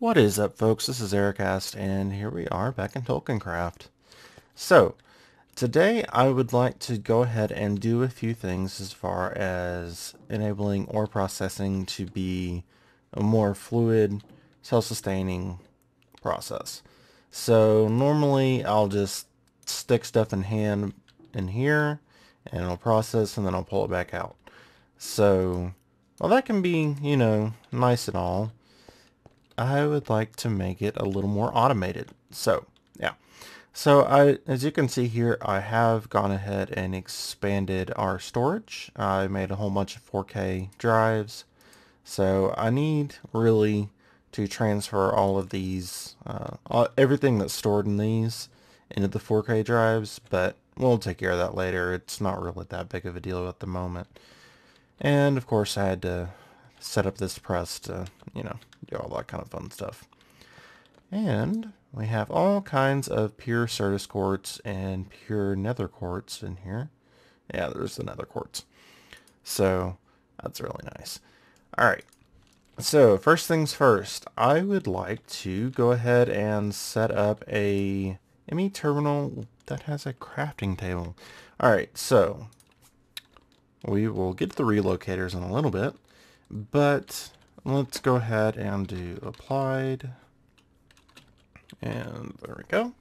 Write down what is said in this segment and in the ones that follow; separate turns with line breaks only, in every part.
What is up, folks? This is J.R.R, and here we are back in TolkienCraft. So, today I would like to go ahead and do a few things as far as enabling ore processing to be a more fluid, self-sustaining process. So, normally I'll just stick stuff in hand in here, and it'll process, and then I'll pull it back out. So, while that can be, nice and all, I would like to make it a little more automated. So, yeah. So as you can see here, I have gone ahead and expanded our storage. I made a whole bunch of 4K drives. So I need really to transfer all of these, everything that's stored in these into the 4K drives, but we'll take care of that later. It's not really that big of a deal at the moment. And of course I had to set up this press to, do all that kind of fun stuff. And we have all kinds of pure Certus quartz and pure nether quartz in here. Yeah, there's the nether quartz. So that's really nice. Alright, so first things first, I would like to go ahead and set up a ME terminal that has a crafting table. Alright, so we will get to the relocators in a little bit, but let's go ahead and do applied, and there we go.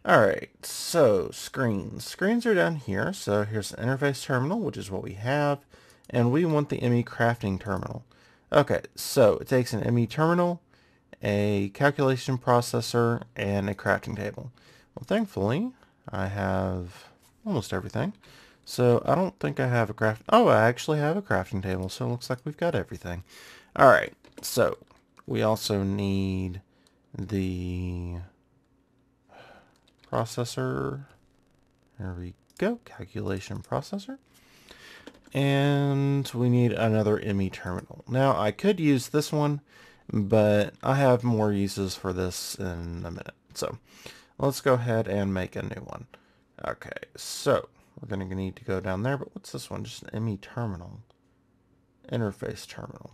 Alright, so screens. Screens are down here, so here's the interface terminal, which is what we have, and we want the ME crafting terminal. Okay, so it takes an ME terminal, a calculation processor, and a crafting table. Well, thankfully, I have almost everything. So I don't think I have a craft. Oh, I actually have a crafting table, so it looks like we've got everything. Alright, so we also need the processor. There we go, calculation processor. And we need another ME terminal. Now, I could use this one, but I have more uses for this in a minute. So let's go ahead and make a new one. Okay, so we're going to need to go down there, but what's this one? Just an ME terminal. Interface terminal.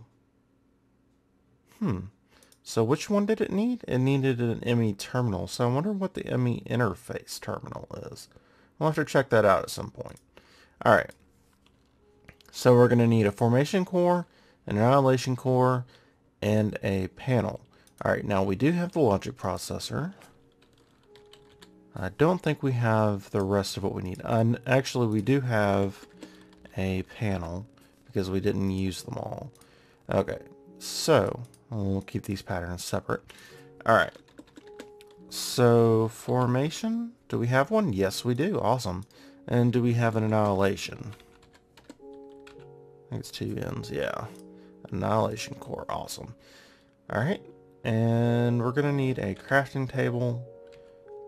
So which one did it need? It needed an ME terminal. So I wonder what the ME interface terminal is. We'll have to check that out at some point. Alright. So we're going to need a formation core, an annihilation core, and a panel. Alright, now we do have the logic processor. I don't think we have the rest of what we need. Actually, we do have a panel because we didn't use them all. Okay, so we'll keep these patterns separate. Alright, so formation, do we have one? Yes, we do. Awesome. And do we have an annihilation? I think it's two ends, yeah. Annihilation core, awesome. Alright, and we're going to need a crafting table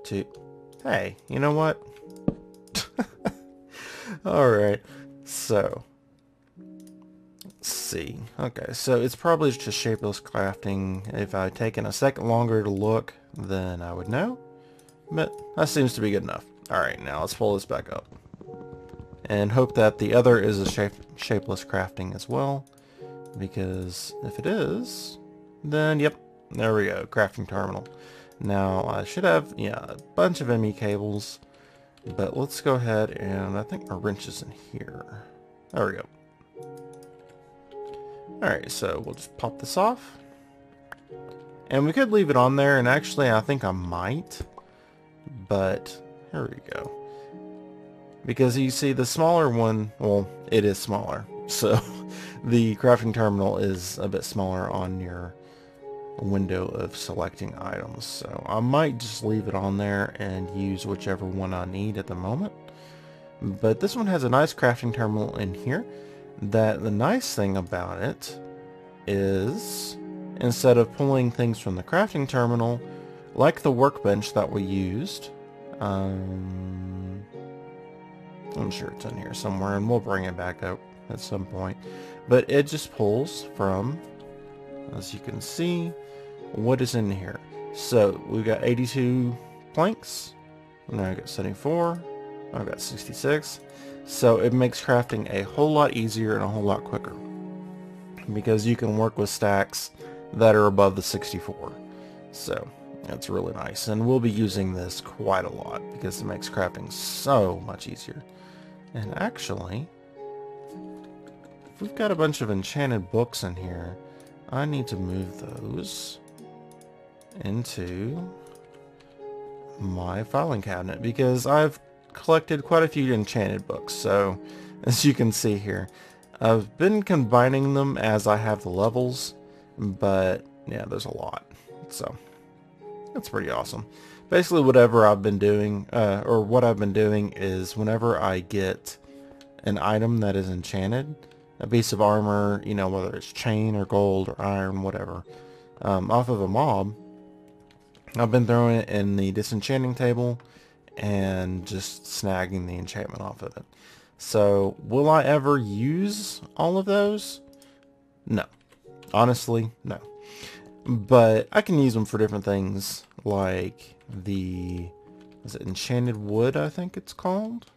to... Hey, you know what? Alright, so let's see. Okay, so it's probably just shapeless crafting. If I'd taken a second longer to look, then I would know. But that seems to be good enough. Alright, now let's pull this back up. And hope that the other is a shapeless crafting as well. Because if it is, then yep, there we go, crafting terminal. Now I should have, a bunch of ME cables. But let's go ahead and I think my wrench is in here. There we go. Alright, so we'll just pop this off. And we could leave it on there, and actually I think I might. But here we go. Because you see the smaller one, well, it is smaller. So the crafting terminal is a bit smaller on your window of selecting items. So I might just leave it on there and use whichever one I need at the moment. But this one has a nice crafting terminal in here. That the nice thing about it is instead of pulling things from the crafting terminal, like the workbench that we used, I'm sure it's in here somewhere and we'll bring it back up at some point. But it just pulls from, as you can see, what is in here. So we've got 82 planks. Now I got 74. I've got 66. So it makes crafting a whole lot easier and a whole lot quicker. Because you can work with stacks that are above the 64. So that's really nice, and we'll be using this quite a lot because it makes crafting so much easier. And actually, if we've got a bunch of enchanted books in here, I need to move those into my filing cabinet because I've collected quite a few enchanted books. So as you can see here, I've been combining them as I have the levels, but yeah, there's a lot. So that's pretty awesome. Basically whatever I've been doing, or what I've been doing is whenever I get an item that is enchanted, a piece of armor, you know, whether it's chain or gold or iron, whatever, off of a mob, I've been throwing it in the disenchanting table and just snagging the enchantment off of it. So will I ever use all of those? No. Honestly, no. But I can use them for different things, like the, is it enchanted wood, I think it's called?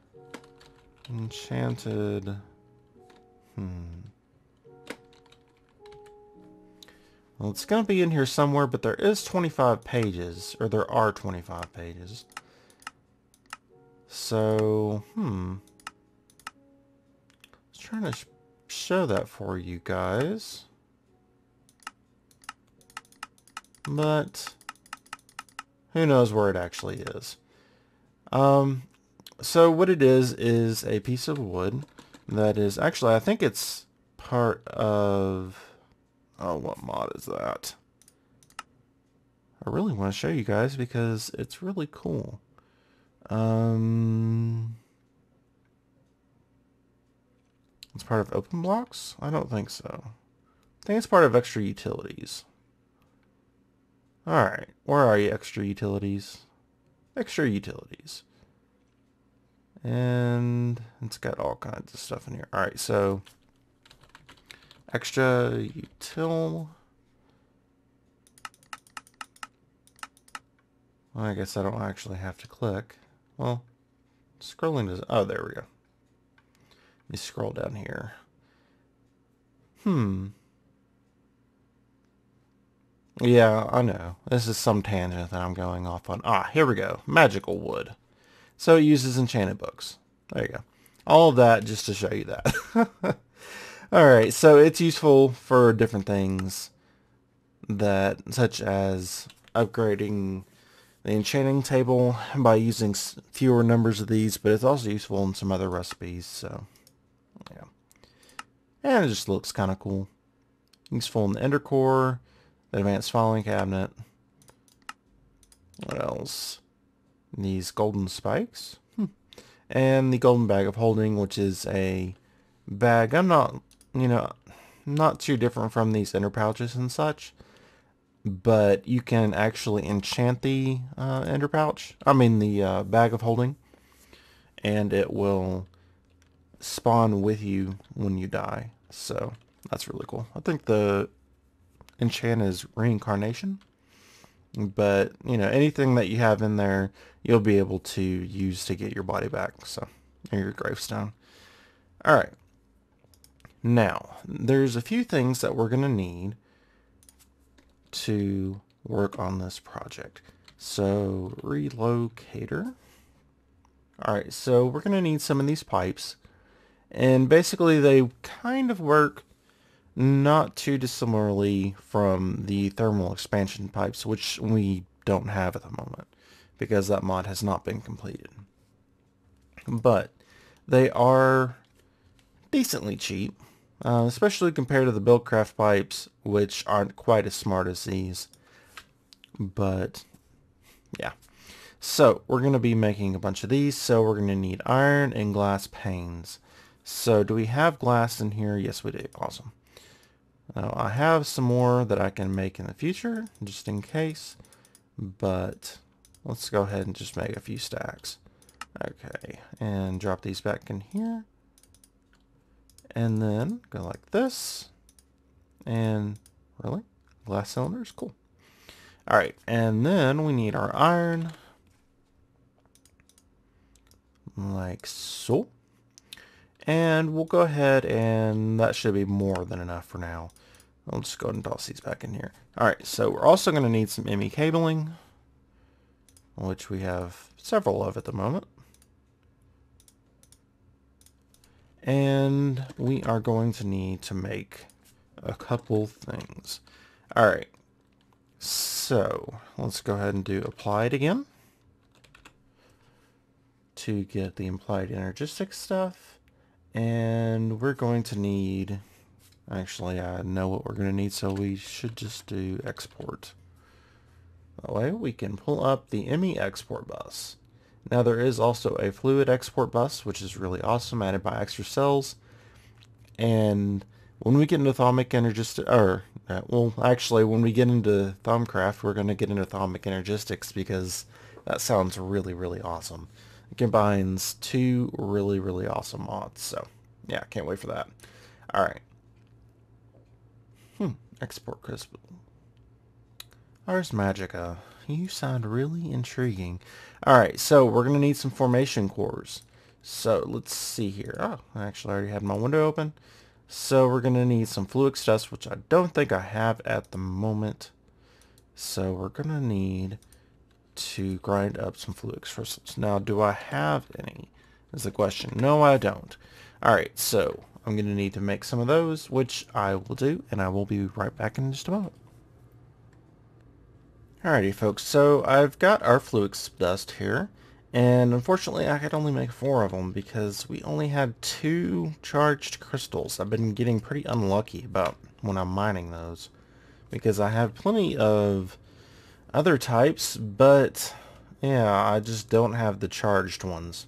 Enchanted, well, it's going to be in here somewhere, but there is 25 pages, or there are 25 pages. So, I was trying to show that for you guys. But who knows where it actually is. So what it is a piece of wood that is actually, I think it's part of, oh, what mod is that? I really want to show you guys because it's really cool. It's part of Open Blocks? I don't think so. I think it's part of Extra Utilities. Alright, where are you, Extra Utilities? Extra Utilities. And it's got all kinds of stuff in here. Alright, so Extra Util. Well, I guess I don't actually have to click. Well, scrolling does, oh, there we go. Let me scroll down here. Yeah, I know. This is some tangent that I'm going off on. Ah, here we go. Magical wood. So it uses enchanted books. There you go. All of that just to show you that. Alright, so it's useful for different things that, such as upgrading the enchanting table by using fewer numbers of these, but it's also useful in some other recipes, so yeah. And it just looks kind of cool. Useful in the Ender Core, the Advanced Filing Cabinet. What else? These golden spikes. And the golden bag of holding, which is a bag. I'm not, not too different from these ender pouches and such. But you can actually enchant the ender pouch. I mean the bag of holding. And it will spawn with you when you die. So that's really cool. I think the enchant is reincarnation. But, anything that you have in there, you'll be able to use to get your body back. So, or your gravestone. Alright. Now, there's a few things that we're going to need to work on this project. So, relocator. Alright, so we're going to need some of these pipes. And basically they kind of work not too dissimilarly from the thermal expansion pipes, which we don't have at the moment because that mod has not been completed. But they are decently cheap, especially compared to the Buildcraft pipes, which aren't quite as smart as these. But yeah. So we're going to be making a bunch of these, so we're going to need iron and glass panes. So do we have glass in here? Yes, we do. Awesome. Now, I have some more that I can make in the future, just in case, but let's go ahead and just make a few stacks. Okay, and drop these back in here, and then go like this, and really? Glass cylinders? Cool. Alright, and then we need our iron, like so. And we'll go ahead and that should be more than enough for now. I'll just go ahead and toss these back in here. Alright, so we're also going to need some ME cabling, which we have several of at the moment. And we are going to need to make a couple things. Alright, so let's go ahead and do applied again to get the implied energistic stuff. And we're going to need, actually I know what we're going to need, so we should just do export. That way we can pull up the ME export bus. Now there is also a fluid export bus, which is really awesome, added by extra cells. And when we get into atomic energistic, well, actually, when we get into TolkienCraft, we're going to get into atomic energistics because that sounds really, really awesome. It combines two really, really awesome mods. So, yeah, can't wait for that. All right. Export crystal. Ars Magica. You sound really intriguing. Alright, so we're going to need some formation cores. So let's see here. Oh, I actually already had my window open. So we're going to need some fluid dust, which I don't think I have at the moment. So we're going to need to grind up some fluid crystals. Now, do I have any? Is the question. No, I don't. Alright, so I'm going to need to make some of those, which I will do, and I will be right back in just a moment. Alrighty folks, so I've got our fluid dust here, and unfortunately I could only make 4 of them because we only had 2 charged crystals. I've been getting pretty unlucky about when I'm mining those, because I have plenty of other types, but yeah, I just don't have the charged ones.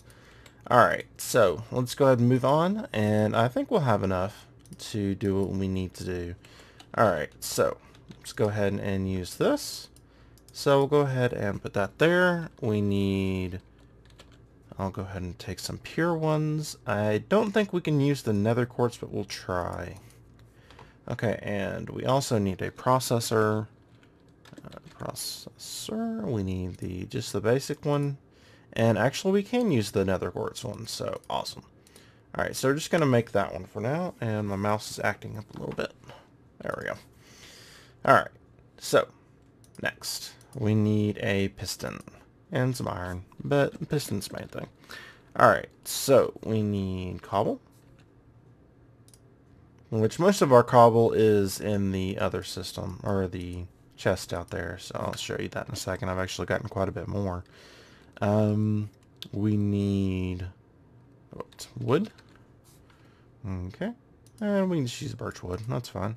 Alright, so let's go ahead and move on, and I think we'll have enough to do what we need to do. Alright, so let's go ahead and use this. So we'll go ahead and put that there. We need, I'll go ahead and take some pure ones. I don't think we can use the nether quartz, but we'll try. Okay, and we also need a processor. We need just the basic one. And actually we can use the nether quartz one, so awesome. Alright, so we're just going to make that one for now, and my mouse is acting up a little bit. There we go. Alright, so next we need a piston and some iron, but piston's the main thing. Alright, so we need cobble, which most of our cobble is in the other system, or the chest out there, so I'll show you that in a second. I've actually gotten quite a bit more. We need wood. Okay, and we can just use birch wood, that's fine.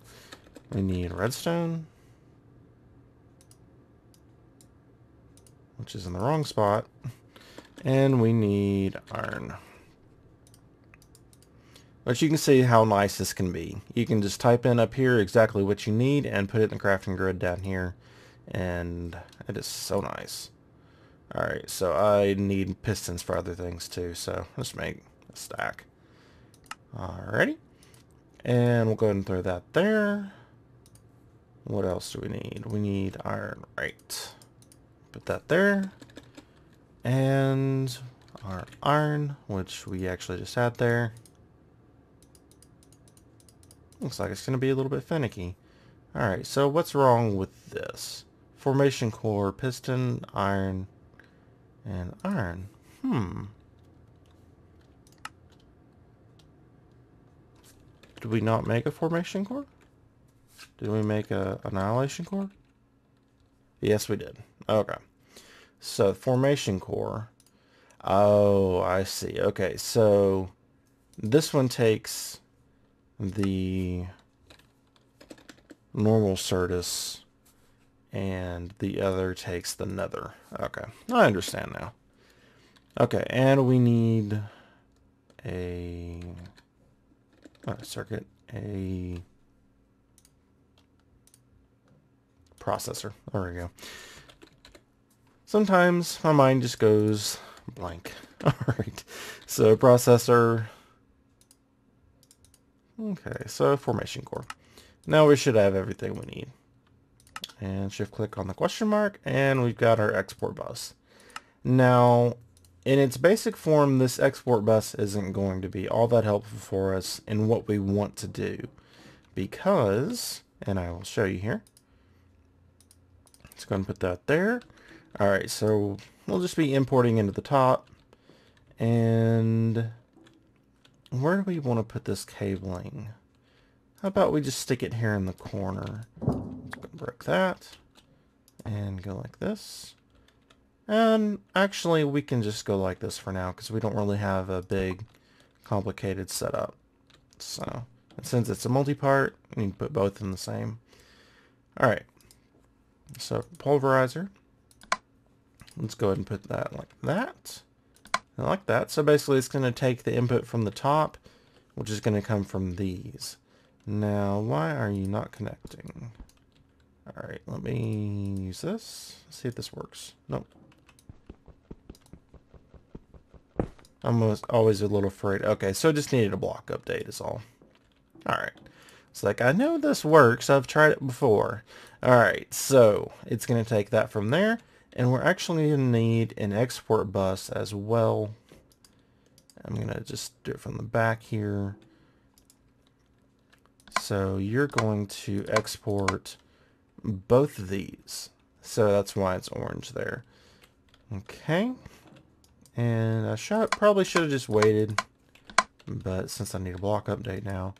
We need redstone, which is in the wrong spot, and we need iron. But you can see how nice this can be. You can just type in up here exactly what you need and put it in the crafting grid down here, and it is so nice. Alright, so I need pistons for other things too, so let's make a stack. Alrighty, and we'll go ahead and throw that there. What else do we need? We need iron, right. Put that there. And our iron, which we actually just had there. Looks like it's going to be a little bit finicky. Alright, so what's wrong with this? Formation core, piston, iron, and iron. Did we not make a formation core? Did we make a annihilation core? Yes, we did. Okay. So, formation core. Oh, I see. Okay, so this one takes the normal Certus, and the other takes the nether. Okay, I understand now. Okay, and we need a circuit, a processor. There we go. Sometimes my mind just goes blank. Alright, so processor. Okay, so formation core. Now we should have everything we need. And shift click on the question mark, and we've got our export bus. Now, in its basic form, this export bus isn't going to be all that helpful for us in what we want to do, because and I will show you here. Let's go and put that there. Alright, so we'll just be importing into the top. And where do we want to put this cabling? How about we just stick it here in the corner? Let's go and break that. And go like this. And actually we can just go like this for now because we don't really have a big complicated setup. So, and since it's a multi-part, we can put both in the same. Alright. So pulverizer. Let's go ahead and put that like that. And like that. So basically it's going to take the input from the top, which is going to come from these. Now, why are you not connecting? Alright, let me use this. See if this works. Nope. I'm always a little afraid. Okay, so it just needed a block update is all. Alright. It's like, I know this works. I've tried it before. Alright, so it's going to take that from there. And we're actually going to need an export bus as well. I'm going to just do it from the back here. So you're going to export both of these. So that's why it's orange there. Okay. And I probably should have just waited. But since I need a block update now.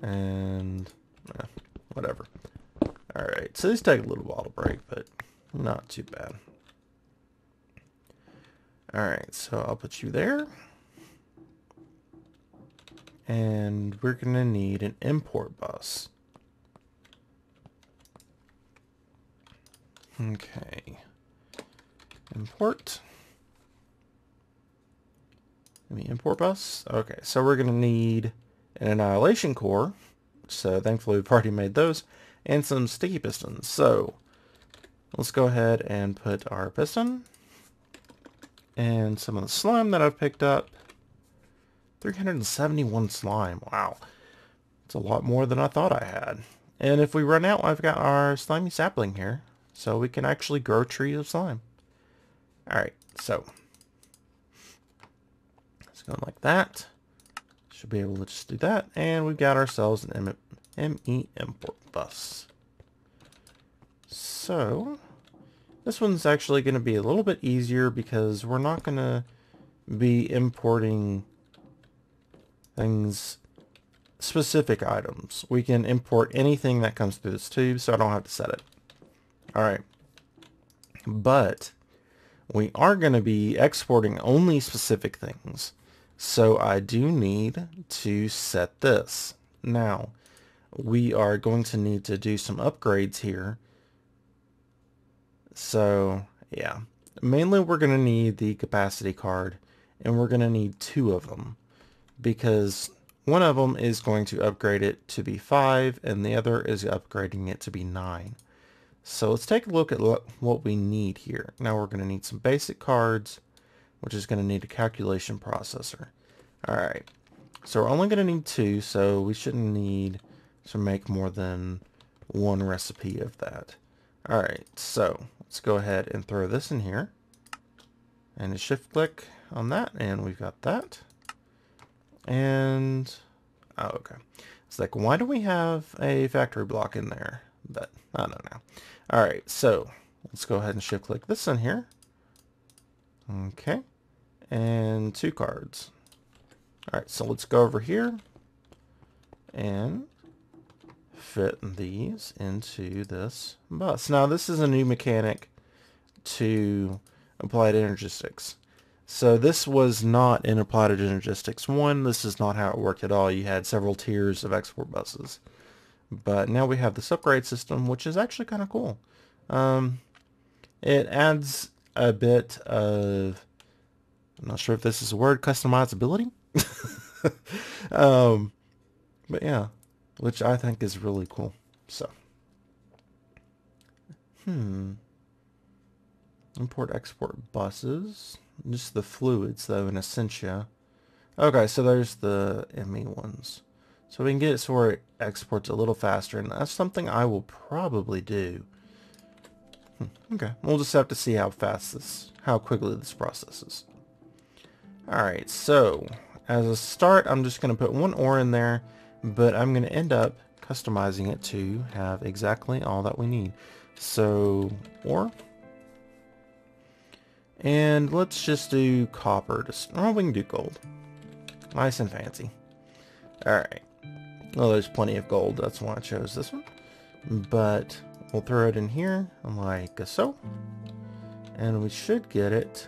And whatever. Alright, so these take a little while to break, but not too bad. Alright, so I'll put you there. And we're going to need an import bus. Okay. Import. Let me import bus. Okay, so we're going to need an annihilation core. So thankfully we've already made those. And some sticky pistons. So let's go ahead and put our piston. And some of the slime that I've picked up. 371 slime. Wow. It's a lot more than I thought I had. And if we run out, I've got our slimy sapling here. So we can actually grow a tree of slime. Alright, so it's going like that. Should be able to just do that. And we've got ourselves an ME import bus. So this one's actually going to be a little bit easier because we're not going to be importing things, specific items. We can import anything that comes through this tube, so I don't have to set it. Alright. But we are going to be exporting only specific things. So I do need to set this. Now, we are going to need to do some upgrades here. So, yeah. Mainly we're going to need the capacity card, and we're going to need 2 of them. Because one of them is going to upgrade it to be 5, and the other is upgrading it to be 9. So let's take a look at what we need here. Now we're going to need some basic cards, which is going to need a calculation processor. Alright, so we're only going to need 2, so we shouldn't need to make more than 1 recipe of that. Alright, so let's go ahead and throw this in here. And shift click on that, and we've got that. And, oh, okay. It's like, why do we have a factory block in there? But, I don't know. Alright, so, let's go ahead and shift click this in here. Okay. And 2 cards. Alright, so let's go over here. And fit these into this bus. Now, this is a new mechanic to Applied Energistics. So this was not in Applied Energistics 1. This is not how it worked at all. You had several tiers of export buses. But now we have this upgrade system, which is actually kind of cool. It adds a bit of, I'm not sure if this is a word, customizability. But yeah, which I think is really cool. So, import export buses. Just the fluids though in Essentia. Okay, so there's the ME ones. So we can get it so where it exports a little faster, and that's something I will probably do. Okay, we'll just have to see how quickly this processes. Alright, so as a start, I'm just going to put 1 ore in there, but I'm going to end up customizing it to have exactly all that we need. So, ore. And let's just do copper. Oh, we can do gold. Nice and fancy. Alright. Well, there's plenty of gold. That's why I chose this one. But we'll throw it in here like so. And we should get it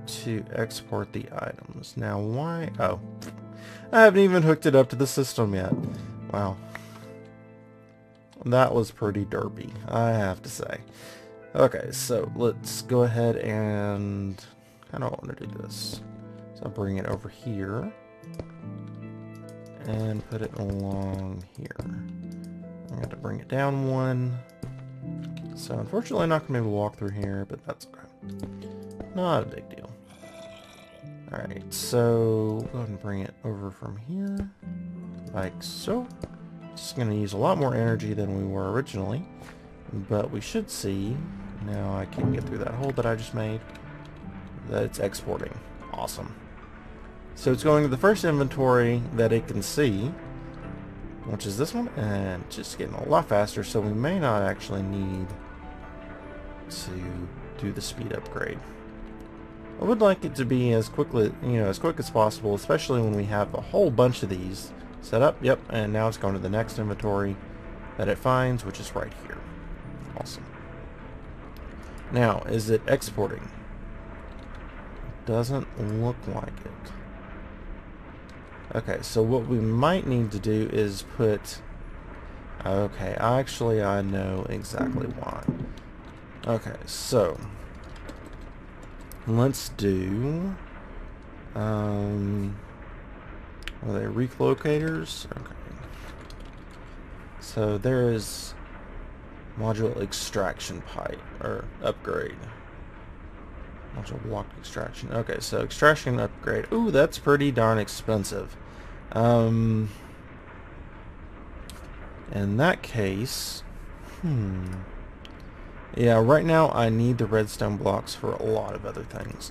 to export the items. Now why? Oh. I haven't even hooked it up to the system yet. Wow. That was pretty derpy, I have to say. Okay, so let's go ahead and... I don't want to do this. So I'll bring it over here. And put it along here. I'm going to bring it down one. So unfortunately I'm not going to be able to walk through here, but that's okay. Not a big deal. Alright, so go ahead and bring it over from here. Like so. It's going to use a lot more energy than we were originally. But we should see, now I can't get through that hole that I just made, that it's exporting. Awesome. So it's going to the first inventory that it can see, which is this one, and it's just getting a lot faster, so we may not actually need to do the speed upgrade. I would like it to be as quickly, as quick as possible, especially when we have a whole bunch of these set up. Yep, and now it's going to the next inventory that it finds, which is right here. Awesome. Now, is it exporting? Doesn't look like it. Okay, so what we might need to do is put... Okay, actually I know exactly why. Okay, so... let's do... are they relocators? Okay. So there is... module extraction pipe, or upgrade. Module block extraction. Okay, so extraction upgrade. Ooh, that's pretty darn expensive. In that case, yeah, right now I need the redstone blocks for a lot of other things.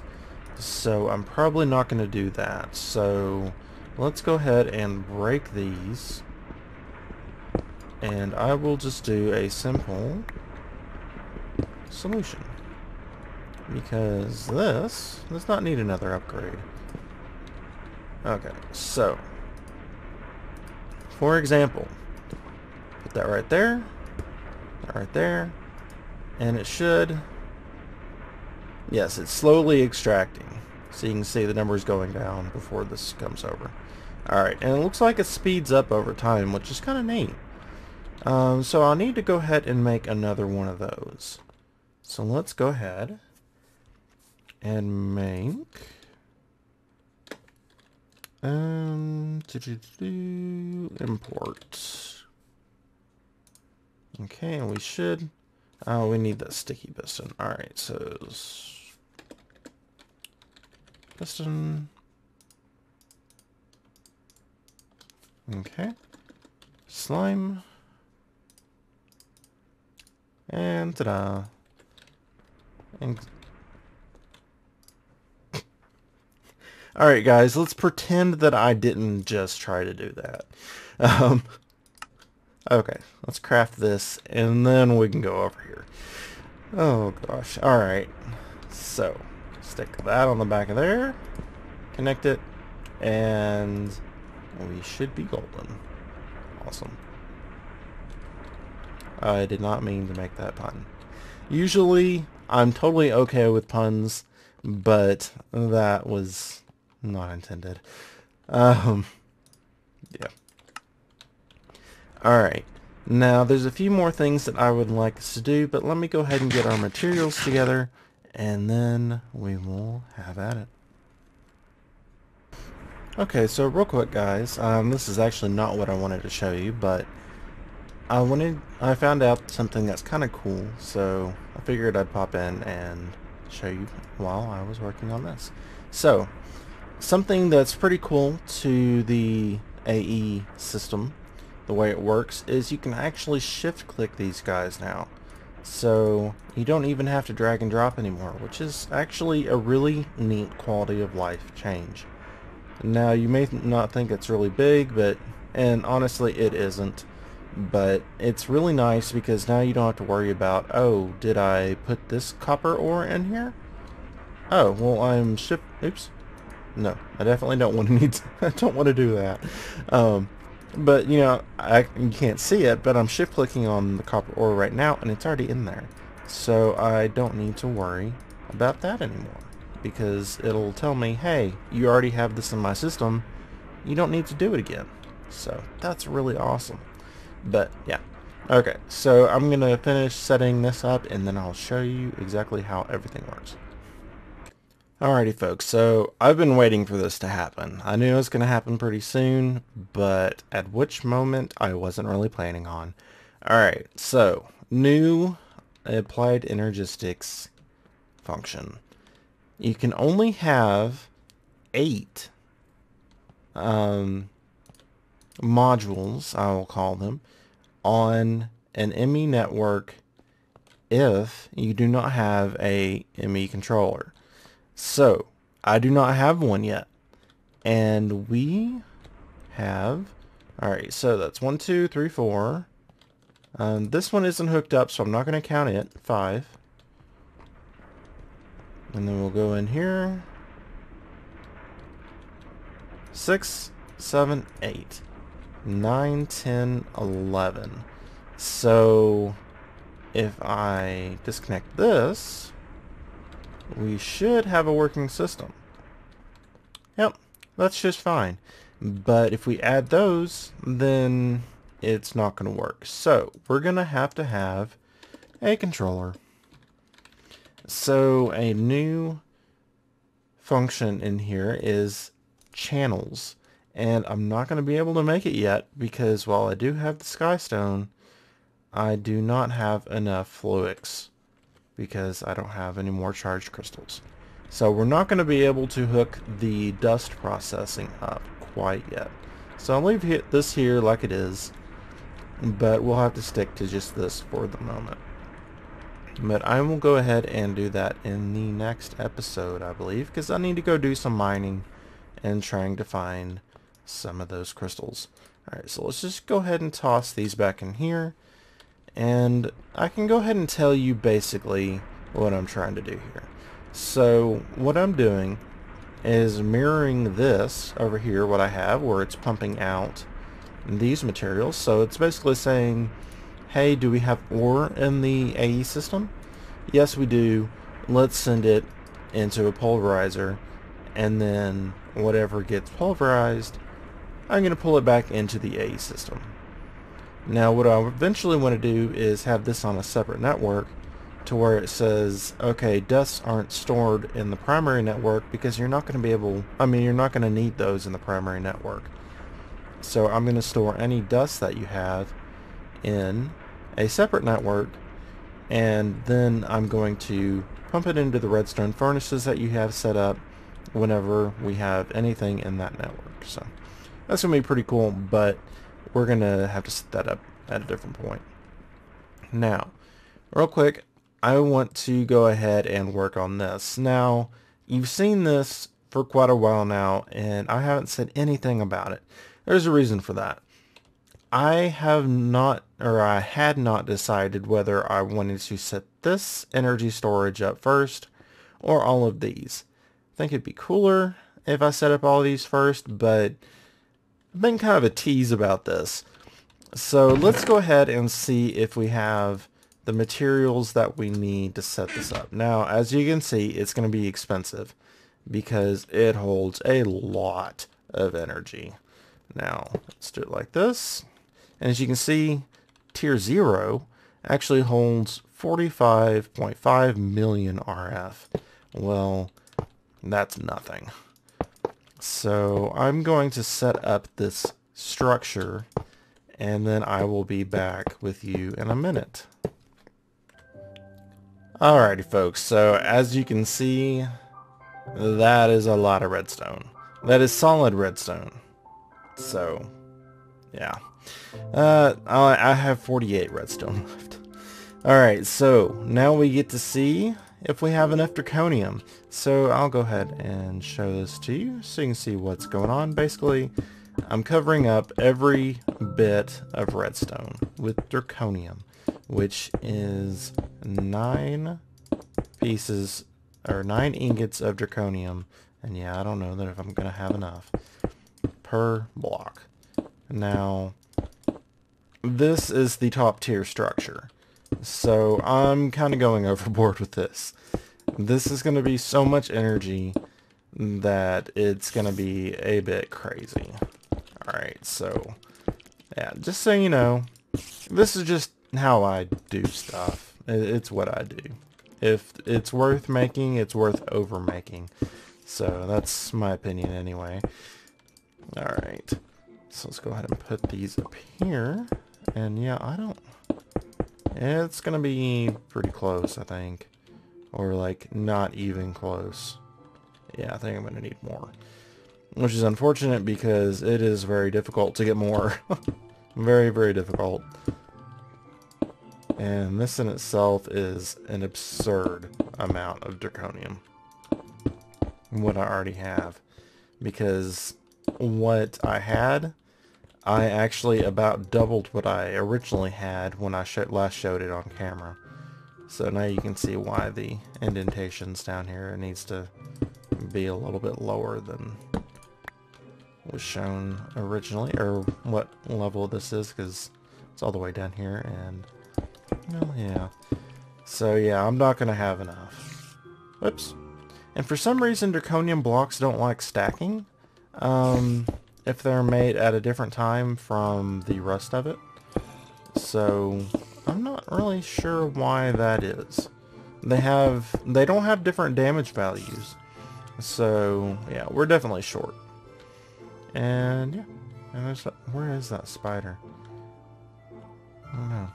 So I'm probably not going to do that. So let's go ahead and break these. And I will just do a simple solution. Because this does not need another upgrade. Okay, so for example, put that right there, and it should, yes, it's slowly extracting. So you can see the numbers going down before this comes over. Alright, and it looks like it speeds up over time, which is kind of neat. So I'll need to go ahead and make another one of those. So let's go ahead and make import. Okay, and we should we need that sticky piston. Alright, so piston. Okay. Slime. And ta-da. And alright guys, let's pretend that I didn't just try to do that. Okay, let's craft this and then we can go over here. Oh gosh, alright. So, stick that on the back of there, connect it, and we should be golden. Awesome. I did not mean to make that pun. Usually, I'm totally okay with puns, but that was not intended. Yeah. Alright. Now, there's a few more things that I would like us to do, but let me go ahead and get our materials together, and then we will have at it. Okay, so real quick guys, this is actually not what I wanted to show you, but I found out something that's kind of cool, so I figured I'd pop in and show you while I was working on this. So, something that's pretty cool to the AE system, the way it works, is you can actually shift click these guys now. So, you don't even have to drag and drop anymore, which is actually a really neat quality of life change. Now, you may not think it's really big, but And honestly, it isn't. But it's really nice because now you don't have to worry about, oh, did I put this copper ore in here? Oh, well, I'm oops. No, I definitely don't want to I don't want to do that. But, you know, you can't see it, but I'm shift clicking on the copper ore right now, and it's already in there. So I don't need to worry about that anymore, because it'll tell me, hey, you already have this in my system, you don't need to do it again. So that's really awesome. But yeah. Okay, so I'm going to finish setting this up, and then I'll show you exactly how everything works. Alrighty folks, so I've been waiting for this to happen. I knew it was going to happen pretty soon, but at which moment I wasn't really planning on. Alright, so new applied energistics function. You can only have 8 modules, I will call them, on an ME network if you do not have a ME controller. So, I do not have one yet. And we have... Alright, so that's 1, 2, 3, 4. This one isn't hooked up, so I'm not going to count it. 5. And then we'll go in here. 6, 7, 8. 9, 10, 11. So, if I disconnect this, we should have a working system. Yep, that's just fine. But if we add those, then it's not going to work. So we're going to have a controller. So a new function in here is channels. And I'm not going to be able to make it yet because while I do have the Skystone, I do not have enough Fluix because I don't have any more charged crystals. So we're not going to be able to hook the dust processing up quite yet. So I'll leave this here like it is, but we'll have to stick to just this for the moment. But I will go ahead and do that in the next episode, I believe, because I need to go do some mining and trying to find some of those crystals. Alright, so let's just go ahead and toss these back in here. And I can go ahead and tell you basically what I'm trying to do here. So what I'm doing is mirroring this over here, what I have, where it's pumping out these materials. So it's basically saying, hey, do we have ore in the AE system? Yes, we do. Let's send it into a pulverizer, and then whatever gets pulverized, I'm going to pull it back into the AE system. Now what I eventually want to do is have this on a separate network to where it says, okay, dusts aren't stored in the primary network because you're not going to be able, you're not going to need those in the primary network. So I'm going to store any dust that you have in a separate network, and then I'm going to pump it into the redstone furnaces that you have set up whenever we have anything in that network. So that's going to be pretty cool, but we're going to have to set that up at a different point. Now, real quick, I want to go ahead and work on this. Now, you've seen this for quite a while now, and I haven't said anything about it. There's a reason for that. I had not decided whether I wanted to set this energy storage up first or all of these. I think it'd be cooler if I set up all of these first, but I've been kind of a tease about this. So let's go ahead and see if we have the materials that we need to set this up. Now, as you can see, it's going to be expensive because it holds a lot of energy. Now, let's do it like this. And as you can see, tier 0 actually holds 45.5 million RF. Well, that's nothing. So I'm going to set up this structure, and then I will be back with you in a minute. Alrighty folks, so as you can see, that is a lot of redstone. That is solid redstone. So, yeah. I have 48 redstone left. Alright, so now we get to see if we have enough draconium. So I'll go ahead and show this to you so you can see what's going on. Basically, I'm covering up every bit of redstone with draconium, which is 9 pieces, or 9 ingots of draconium. And yeah, I don't know that if I'm going to have enough per block. Now, this is the top tier structure. So I'm kind of going overboard with this. This is going to be so much energy that it's going to be a bit crazy. Alright, so yeah, just so you know, this is just how I do stuff. It's what I do. If it's worth making, it's worth over making. So that's my opinion anyway. Alright, so let's go ahead and put these up here. And yeah, it's gonna be pretty close, I think. Or like not even close. Yeah, I think I'm gonna need more. Which is unfortunate because it is very difficult to get more. Very, very difficult. And this in itself is an absurd amount of draconium. What I already have. Because what I had, I actually about doubled what I originally had when I last showed it on camera. So now you can see why the indentations down here needs to be a little bit lower than was shown originally, or what level this is, because it's all the way down here, and well, yeah. So yeah, I'm not gonna have enough. Whoops. And for some reason, draconium blocks don't like stacking. If they're made at a different time from the rest of it. So I'm not really sure why that is. They don't have different damage values. So yeah, we're definitely short. And yeah, and where is that spider? I don't know.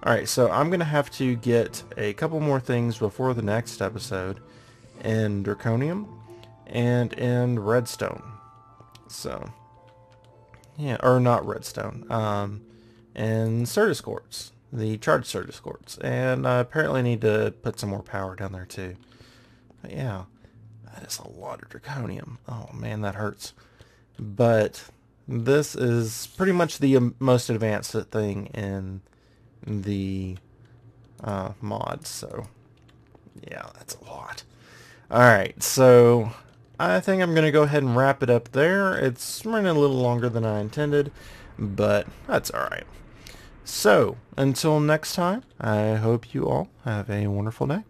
Alright, so I'm gonna have to get a couple more things before the next episode in draconium and in redstone. So yeah, or not redstone, and Certus quartz, the charged Certus quartz, and I apparently need to put some more power down there too. But yeah, that is a lot of draconium. Oh man, that hurts. But this is pretty much the most advanced thing in the mods, so yeah, that's a lot. Alright, so I think I'm going to go ahead and wrap it up there. It's running a little longer than I intended, but that's alright. So, until next time, I hope you all have a wonderful day.